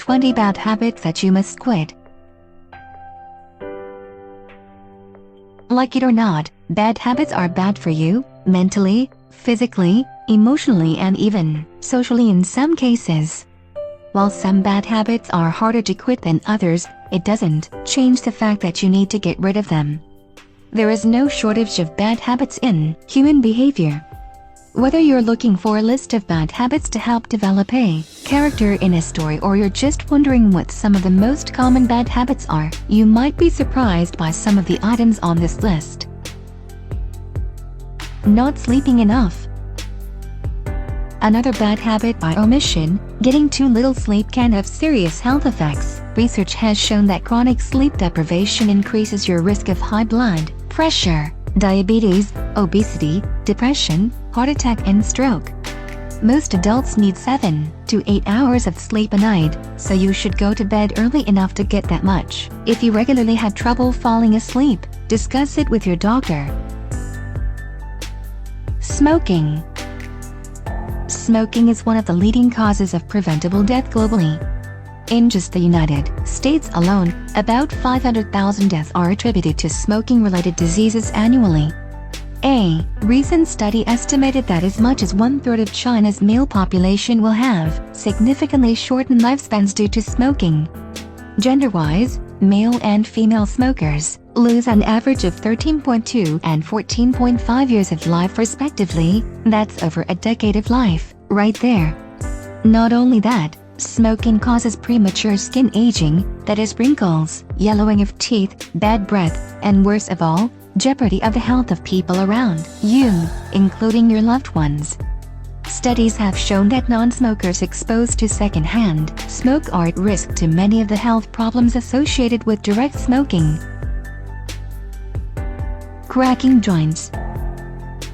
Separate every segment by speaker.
Speaker 1: 20 bad habits that you must quit. Like it or not, bad habits are bad for you, mentally, physically, emotionally and even socially in some cases. While some bad habits are harder to quit than others, it doesn't change the fact that you need to get rid of them. There is no shortage of bad habits in human behavior. Whether you're looking for a list of bad habits to help develop a character in a story or you're just wondering what some of the most common bad habits are, you might be surprised by some of the items on this list. Not sleeping enough. Another bad habit by omission, getting too little sleep can have serious health effects. Research has shown that chronic sleep deprivation increases your risk of high blood pressure, diabetes, obesity, depression, heart attack and stroke. Most adults need 7 to 8 hours of sleep a night, so you should go to bed early enough to get that much. If you regularly have trouble falling asleep, discuss it with your doctor. Smoking. Smoking is one of the leading causes of preventable death globally. In just the United States alone, about 500,000 deaths are attributed to smoking-related diseases annually. A recent study estimated that as much as 1/3 of China's male population will have significantly shortened lifespans due to smoking. Gender-wise, male and female smokers lose an average of 13.2 and 14.5 years of life respectively. That's over a decade of life, right there. Not only that, smoking causes premature skin aging, that is wrinkles, yellowing of teeth, bad breath, and worst of all, jeopardy of the health of people around you, including your loved ones. Studies have shown that non-smokers exposed to secondhand smoke are at risk to many of the health problems associated with direct smoking. Cracking joints.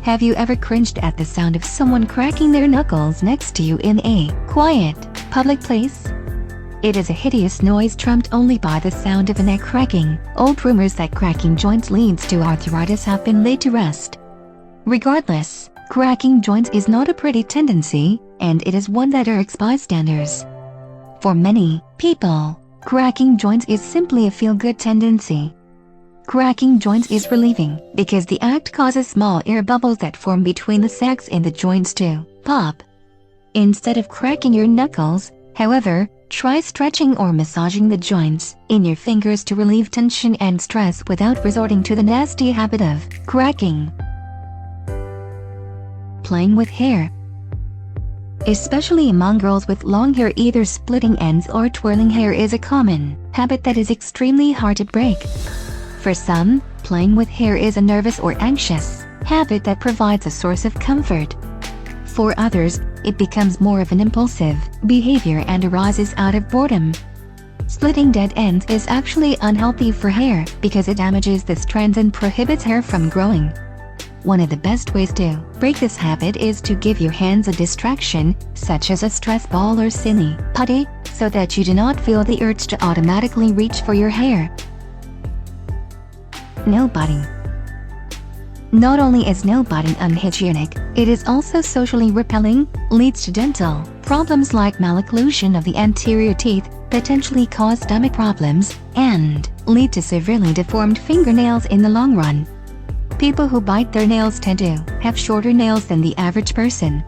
Speaker 1: Have you ever cringed at the sound of someone cracking their knuckles next to you in a quiet, public place? It is a hideous noise trumped only by the sound of a neck cracking. Old rumors that cracking joints leads to arthritis have been laid to rest. Regardless, cracking joints is not a pretty tendency, and it is one that irks bystanders. For many people, cracking joints is simply a feel-good tendency. Cracking joints is relieving because the act causes small air bubbles that form between the sacs in the joints to pop. Instead of cracking your knuckles, however, try stretching or massaging the joints in your fingers to relieve tension and stress without resorting to the nasty habit of cracking. Playing with hair. Especially among girls with long hair, either splitting ends or twirling hair is a common habit that is extremely hard to break. For some, playing with hair is a nervous or anxious habit that provides a source of comfort. For others, it becomes more of an impulsive behavior and arises out of boredom. Splitting dead ends is actually unhealthy for hair because it damages the strands and prohibits hair from growing. One of the best ways to break this habit is to give your hands a distraction, such as a stress ball or silly putty, so that you do not feel the urge to automatically reach for your hair. Nail biting. Not only is nail biting unhygienic, it is also socially repelling, leads to dental problems like malocclusion of the anterior teeth, potentially cause stomach problems, and lead to severely deformed fingernails in the long run. People who bite their nails tend to have shorter nails than the average person.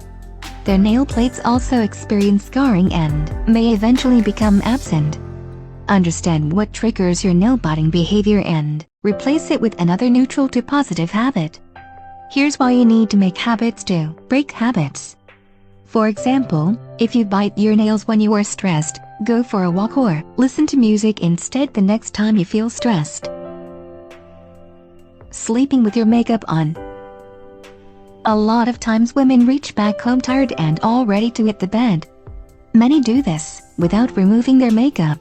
Speaker 1: Their nail plates also experience scarring and may eventually become absent. Understand what triggers your nail biting behavior and replace it with another neutral to positive habit. Here's why you need to make habits to break habits. For example, if you bite your nails when you are stressed, go for a walk or listen to music instead the next time you feel stressed. Sleeping with your makeup on. A lot of times women reach back home tired and all ready to hit the bed. Many do this without removing their makeup.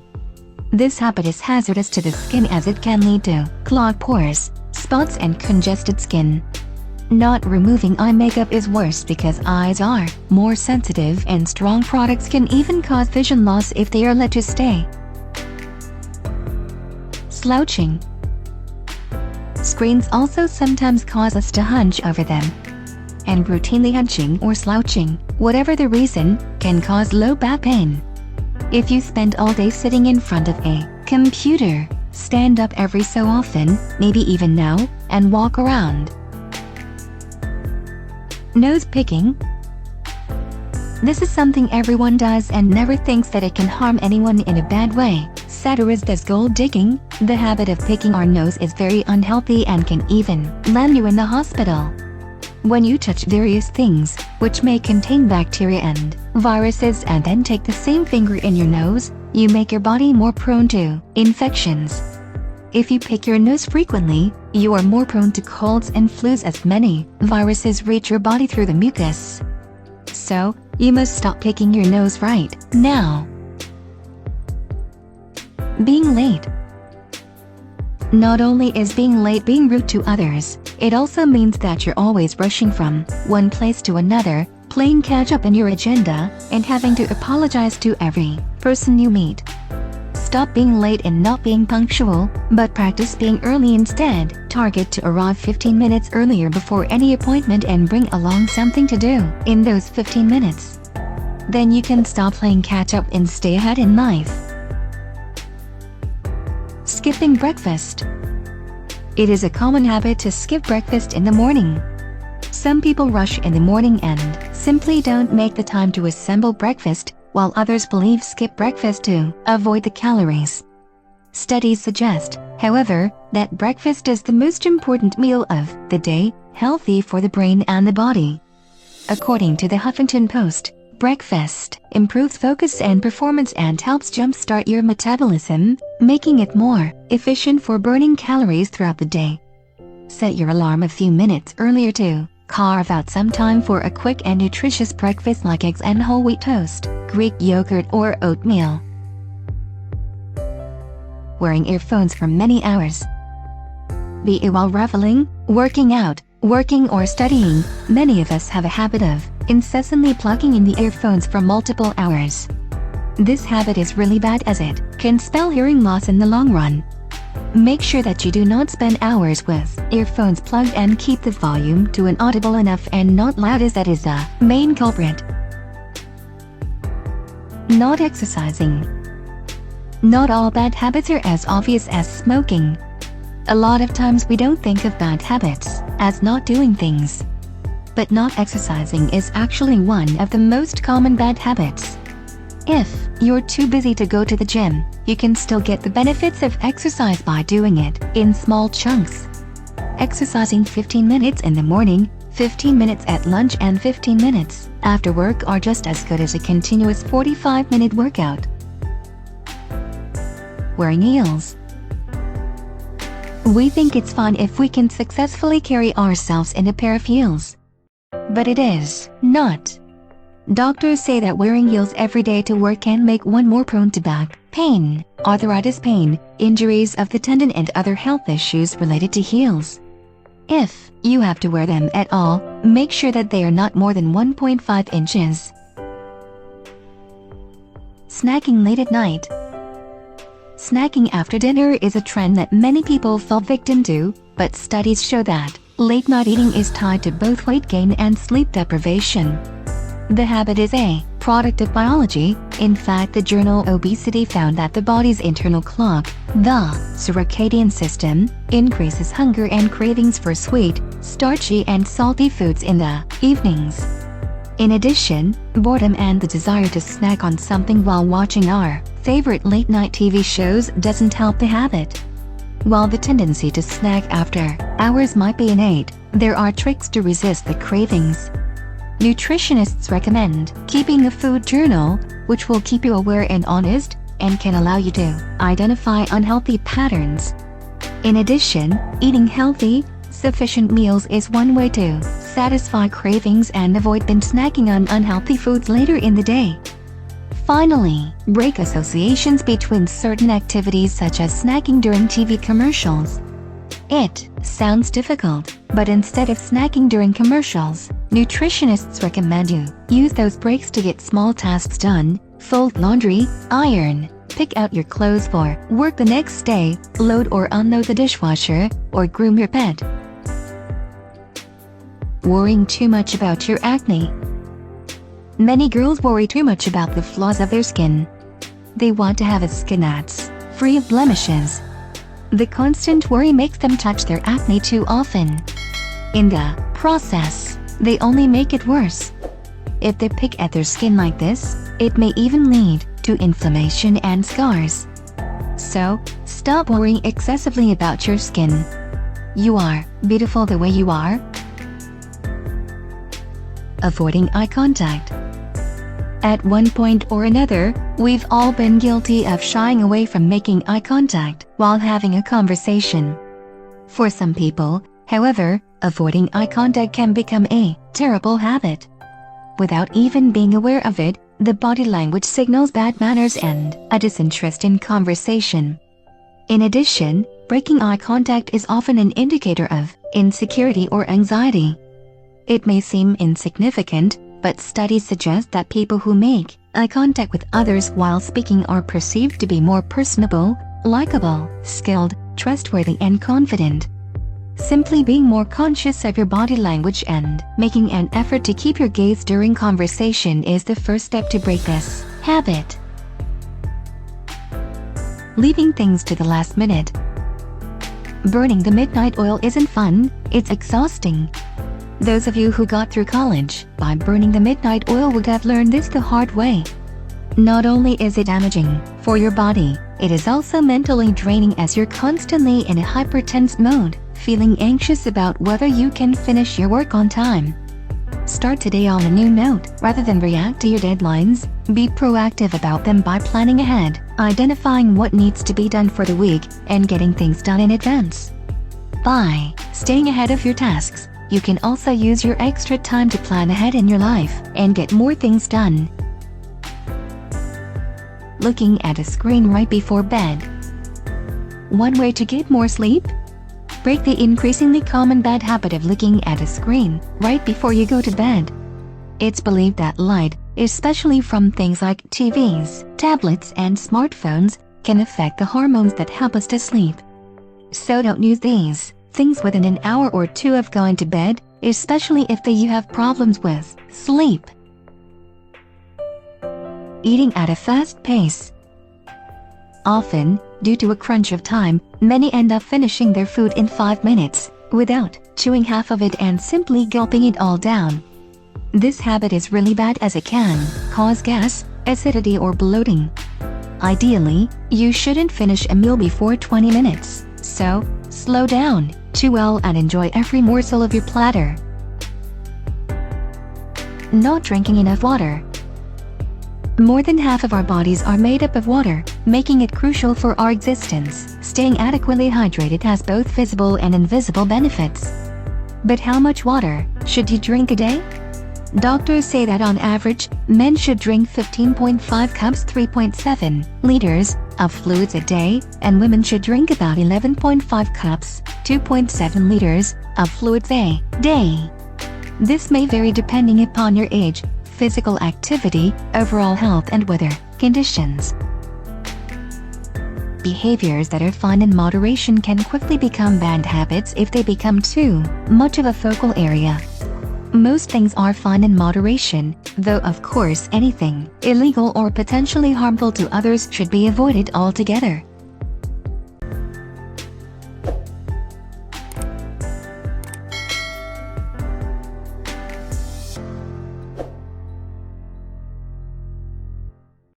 Speaker 1: This habit is hazardous to the skin as it can lead to clogged pores, spots and congested skin. Not removing eye makeup is worse because eyes are more sensitive and strong products can even cause vision loss if they are let to stay. Slouching. Screens also sometimes cause us to hunch over them. And routinely hunching or slouching, whatever the reason, can cause low back pain. If you spend all day sitting in front of a computer, stand up every so often, maybe even now, and walk around. Nose picking. This is something everyone does and never thinks that it can harm anyone in a bad way. Satirist as gold digging. The habit of picking our nose is very unhealthy and can even land you in the hospital. When you touch various things, which may contain bacteria and viruses, and then take the same finger in your nose, you make your body more prone to infections. If you pick your nose frequently, you are more prone to colds and flus as many viruses reach your body through the mucus. So, you must stop picking your nose right now. Being late. Not only is being late being rude to others, it also means that you're always rushing from one place to another, playing catch-up in your agenda, and having to apologize to every person you meet. Stop being late and not being punctual, but practice being early instead. Target to arrive 15 minutes earlier before any appointment and bring along something to do in those 15 minutes. Then you can stop playing catch-up and stay ahead in life. Skipping breakfast. It is a common habit to skip breakfast in the morning. Some people rush in the morning and simply don't make the time to assemble breakfast, while others believe skip breakfast to avoid the calories. Studies suggest, however, that breakfast is the most important meal of the day, healthy for the brain and the body. According to the Huffington Post, breakfast improves focus and performance and helps jumpstart your metabolism, making it more efficient for burning calories throughout the day. Set your alarm a few minutes earlier to carve out some time for a quick and nutritious breakfast like eggs and whole wheat toast, Greek yogurt or oatmeal. Wearing earphones for many hours. Be it while reveling, working out, working or studying, many of us have a habit of incessantly plugging in the earphones for multiple hours. This habit is really bad as it can spell hearing loss in the long run. Make sure that you do not spend hours with earphones plugged and keep the volume to an audible enough and not loud, as that is the main culprit. Not exercising. Not all bad habits are as obvious as smoking. A lot of times we don't think of bad habits as not doing things. But not exercising is actually one of the most common bad habits. If you're too busy to go to the gym, you can still get the benefits of exercise by doing it in small chunks. Exercising 15 minutes in the morning, 15 minutes at lunch and 15 minutes after work are just as good as a continuous 45-minute workout. Wearing heels. We think it's fun if we can successfully carry ourselves in a pair of heels. But it is not. Doctors say that wearing heels every day to work can make one more prone to back pain, arthritis pain, injuries of the tendon and other health issues related to heels. If you have to wear them at all, make sure that they are not more than 1.5 inches. Snacking late at night. Snacking after dinner is a trend that many people fall victim to, but studies show that late night eating is tied to both weight gain and sleep deprivation. The habit is a product of biology. In fact, the journal Obesity found that the body's internal clock, the circadian system, increases hunger and cravings for sweet, starchy and salty foods in the evenings. In addition, boredom and the desire to snack on something while watching our favorite late-night TV shows doesn't help the habit. While the tendency to snack after hours might be innate, there are tricks to resist the cravings. Nutritionists recommend keeping a food journal, which will keep you aware and honest, and can allow you to identify unhealthy patterns. In addition, eating healthy, sufficient meals is one way to satisfy cravings and avoid binge snacking on unhealthy foods later in the day. Finally, break associations between certain activities such as snacking during TV commercials. It sounds difficult, but instead of snacking during commercials, nutritionists recommend you use those breaks to get small tasks done, fold laundry, iron, pick out your clothes for work the next day, load or unload the dishwasher, or groom your pet. Worrying too much about your acne. Many girls worry too much about the flaws of their skin. They want to have a skin that's free of blemishes. The constant worry makes them touch their acne too often. In the process, they only make it worse. If they pick at their skin like this, it may even lead to inflammation and scars. So, stop worrying excessively about your skin. You are beautiful the way you are. Avoiding eye contact. At one point or another, we've all been guilty of shying away from making eye contact while having a conversation. For some people, however, avoiding eye contact can become a terrible habit. Without even being aware of it, the body language signals bad manners and a disinterest in conversation. In addition, breaking eye contact is often an indicator of insecurity or anxiety. It may seem insignificant, but studies suggest that people who make eye contact with others while speaking are perceived to be more personable, likable, skilled, trustworthy, and confident. Simply being more conscious of your body language and making an effort to keep your gaze during conversation is the first step to break this habit. Leaving things to the last minute. Burning the midnight oil isn't fun, it's exhausting. Those of you who got through college by burning the midnight oil would have learned this the hard way. Not only is it damaging for your body, it is also mentally draining as you're constantly in a hypertense mode, feeling anxious about whether you can finish your work on time. Start today on a new note. Rather than react to your deadlines, be proactive about them by planning ahead, identifying what needs to be done for the week, and getting things done in advance. By staying ahead of your tasks, you can also use your extra time to plan ahead in your life and get more things done. Looking at a screen right before bed. One way to get more sleep? Break the increasingly common bad habit of looking at a screen right before you go to bed. It's believed that light, especially from things like TVs, tablets, and smartphones, can affect the hormones that help us to sleep. So don't use these things within an hour or two of going to bed, especially if you have problems with sleep. Eating at a fast pace. Often, due to a crunch of time, many end up finishing their food in 5 minutes, without chewing half of it and simply gulping it all down. This habit is really bad as it can cause gas, acidity, or bloating. Ideally, you shouldn't finish a meal before 20 minutes, so slow down, chew well, and enjoy every morsel of your platter. Not drinking enough water. More than half of our bodies are made up of water, making it crucial for our existence. Staying adequately hydrated has both visible and invisible benefits. But how much water should you drink a day? Doctors say that on average, men should drink 15.5 cups, 3.7 liters, of fluids a day, and women should drink about 11.5 cups, 2.7 liters, of fluids a day. This may vary depending upon your age, physical activity, overall health, and weather conditions. Behaviors that are fine in moderation can quickly become bad habits if they become too much of a focal area. Most things are fine in moderation, though of course anything illegal or potentially harmful to others should be avoided altogether.